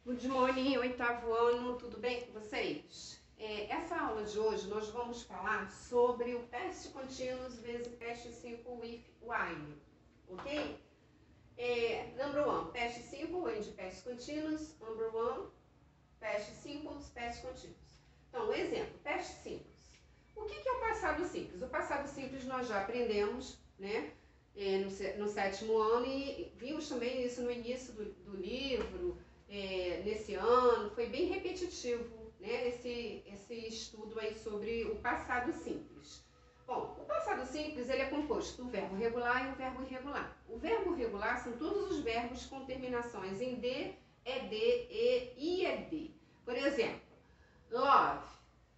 Good morning, oitavo ano, tudo bem com vocês? Essa aula de hoje nós vamos falar sobre o past continuous vezes past simple with while, ok? Number one, past simple and past continuous. Number one, past simple, past continuous. Então, exemplo, past simples. O que é o passado simples? O passado simples nós já aprendemos, né? No sétimo ano e vimos também isso no início do livro. Nesse ano, foi bem repetitivo, né, esse estudo aí sobre o passado simples. Bom, o passado simples ele é composto do verbo regular e o verbo irregular. O verbo regular são todos os verbos com terminações em D, ED, E, IED. Por exemplo, love,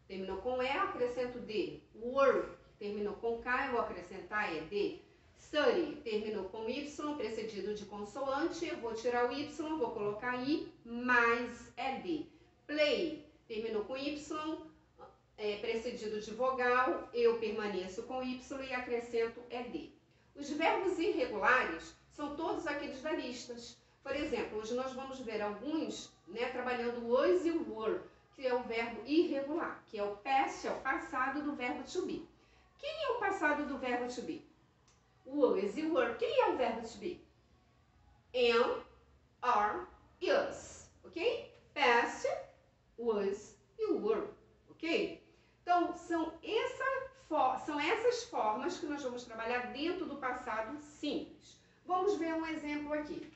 terminou com E, eu acrescento D. Work, terminou com K, eu vou acrescentar ED. Study, terminou com Y, precedido de consoante, eu vou tirar o Y, vou colocar I, mais ED. Play, terminou com Y, precedido de vogal, eu permaneço com Y e acrescento ED. Os verbos irregulares são todos aqueles da lista. Por exemplo, hoje nós vamos ver alguns, né, trabalhando was e were, que é o verbo irregular, que é o past, é o passado do verbo to be. Quem é o passado do verbo to be? Was e were. Quem é o verbo to be? Am, are, is, ok? Past, was e were, ok? Então, são essas formas que nós vamos trabalhar dentro do passado simples. Vamos ver um exemplo aqui.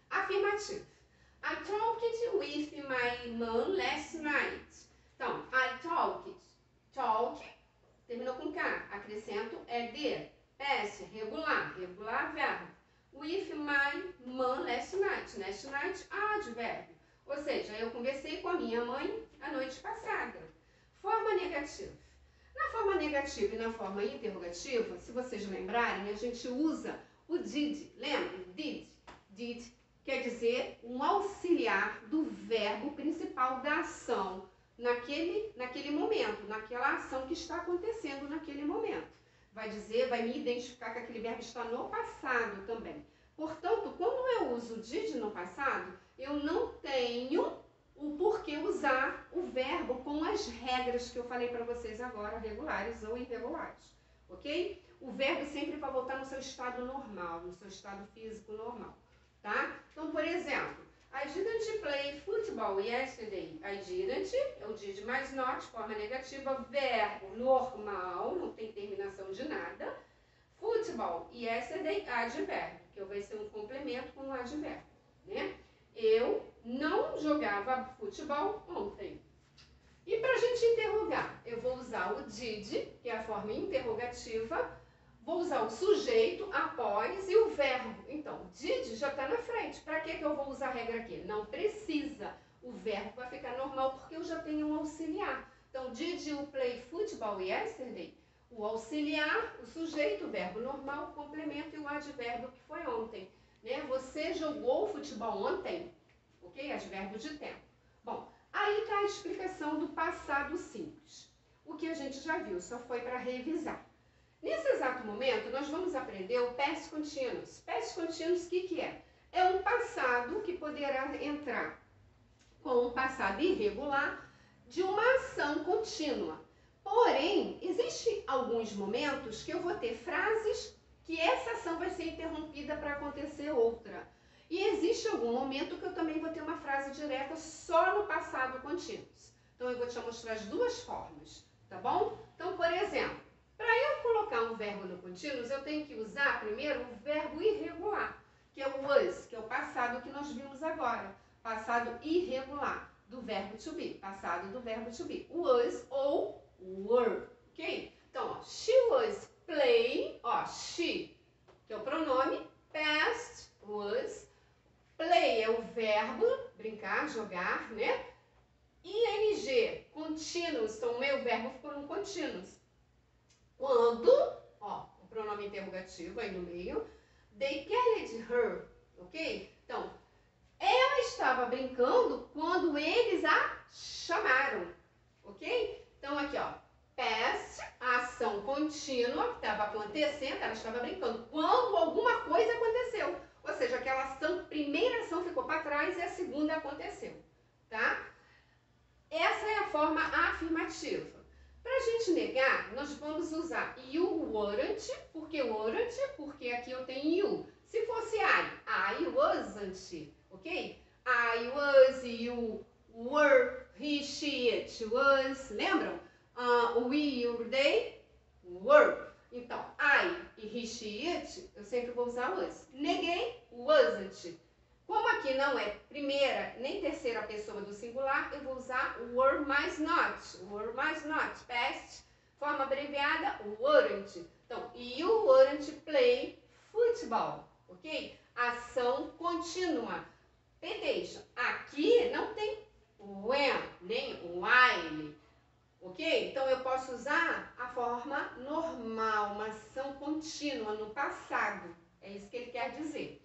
Afirmativo. I talked with my mom last night. Então, I talked. Talk, terminou com K. Acrescento ED. Past, regular verbo. With my mom last night. Last night, advérbio. Ou seja, eu conversei com a minha mãe a noite passada. Forma negativa. Na forma negativa e na forma interrogativa, se vocês lembrarem, a gente usa o did. Lembra? Did quer dizer um auxiliar do verbo principal da ação naquele momento, naquela ação que está acontecendo naquele momento. Vai me identificar que aquele verbo está no passado também. Portanto, quando eu uso did no passado, eu não tenho o porquê usar o verbo com as regras que eu falei para vocês agora, regulares ou irregulares, ok? O verbo sempre vai voltar no seu estado normal, no seu estado físico normal, tá? Então, por exemplo, I didn't play football yesterday. I didn't, eu did mais not, forma negativa, verbo normal, não tem terminação de nada. Football, yesterday, advérbio, que vai ser um complemento com um advérbio, né? Eu não jogava futebol ontem. E para a gente interrogar, eu vou usar o did, que é a forma interrogativa, vou usar o sujeito após e o verbo. Então, did já está na frente. Para que eu vou usar a regra aqui? Não precisa. O verbo vai ficar normal porque eu já tenho um auxiliar. Então, did you play football yesterday? O auxiliar, o sujeito, o verbo normal, o complemento e o advérbio que foi ontem. Né? Você jogou futebol ontem? Ok? Advérbio de tempo. Bom, aí está a explicação do passado simples. O que a gente já viu, só foi para revisar. Nesse exato momento, nós vamos aprender o past continuous. Past continuous, o que é? É um passado que poderá entrar com um passado irregular de uma ação contínua. Porém, existem alguns momentos que eu vou ter frases que essa ação vai ser interrompida para acontecer outra. E existe algum momento que eu também vou ter uma frase direta só no passado contínuo. Então, eu vou te mostrar as duas formas, tá bom? Então, por exemplo, para eu colocar um verbo no contínuo, eu tenho que usar primeiro o verbo irregular, que é o was, que é o passado que nós vimos agora. Passado irregular do verbo to be, passado do verbo to be. Was ou were, ok? Então, ó, she was playing, ó, she, que é o pronome, past was, play é o verbo, brincar, jogar, né? ing, continuous, então o meu verbo ficou no continuous. Quando, ó, o pronome interrogativo aí no meio, they carried her, ok? Então, ela estava brincando quando eles a chamaram, ok? Então, aqui, ó, past, a ação contínua que estava acontecendo, ela estava brincando quando alguma coisa aconteceu. Ou seja, aquela ação, primeira ação ficou para trás e a segunda aconteceu, tá? Essa é a forma afirmativa. Para a gente negar, nós vamos usar you weren't, porque aqui eu tenho you. Se fosse I wasn't, ok? I was, you were, he, she, it was, lembram? We, you, they, were. Então, I e he, she, it, eu sempre vou usar was. Neguei, wasn't. Como aqui não é primeira nem terceira pessoa do singular, eu vou usar were mais not. Were mais not. Past, forma abreviada, weren't. Então, you weren't play football, ok? Ação contínua. Repetition. Aqui não tem when, nem while, ok? Então, eu posso usar a forma normal, uma ação contínua no passado. É isso que ele quer dizer.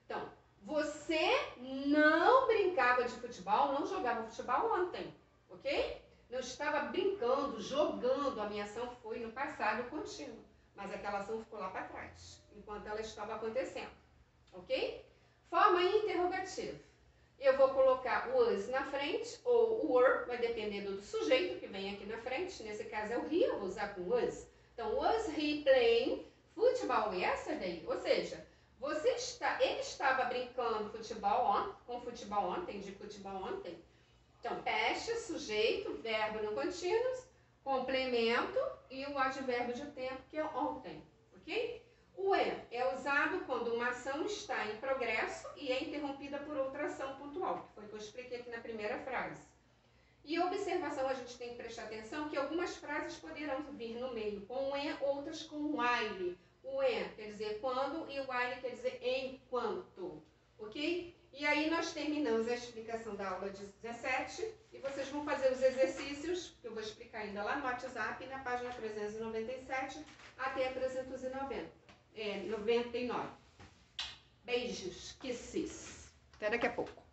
Então, você não brincava de futebol, não jogava futebol ontem, ok? Não estava brincando, jogando, a minha ação foi no passado contínuo, mas aquela ação ficou lá para trás, enquanto ela estava acontecendo, ok? Forma interrogativa. Eu vou colocar was na frente, ou were, vai depender do sujeito que vem aqui na frente, nesse caso é o he, eu vou usar com was. Então, was he playing football yesterday? Ou seja, ele estava brincando com futebol ontem, de futebol ontem. Então, past, sujeito, verbo no contínuo, complemento e o advérbio de tempo, que é ontem, ok? O é usado quando uma ação está em progresso e é interrompida por outra ação pontual, que foi o que eu expliquei aqui na primeira frase. E observação, a gente tem que prestar atenção que algumas frases poderão vir no meio com outras com while. O quer dizer quando e o while quer dizer enquanto, ok? E aí nós terminamos a explicação da aula 17 e vocês vão fazer os exercícios, que eu vou explicar ainda lá no WhatsApp, na página 397 até a 99. Beijos, kisses. Até daqui a pouco.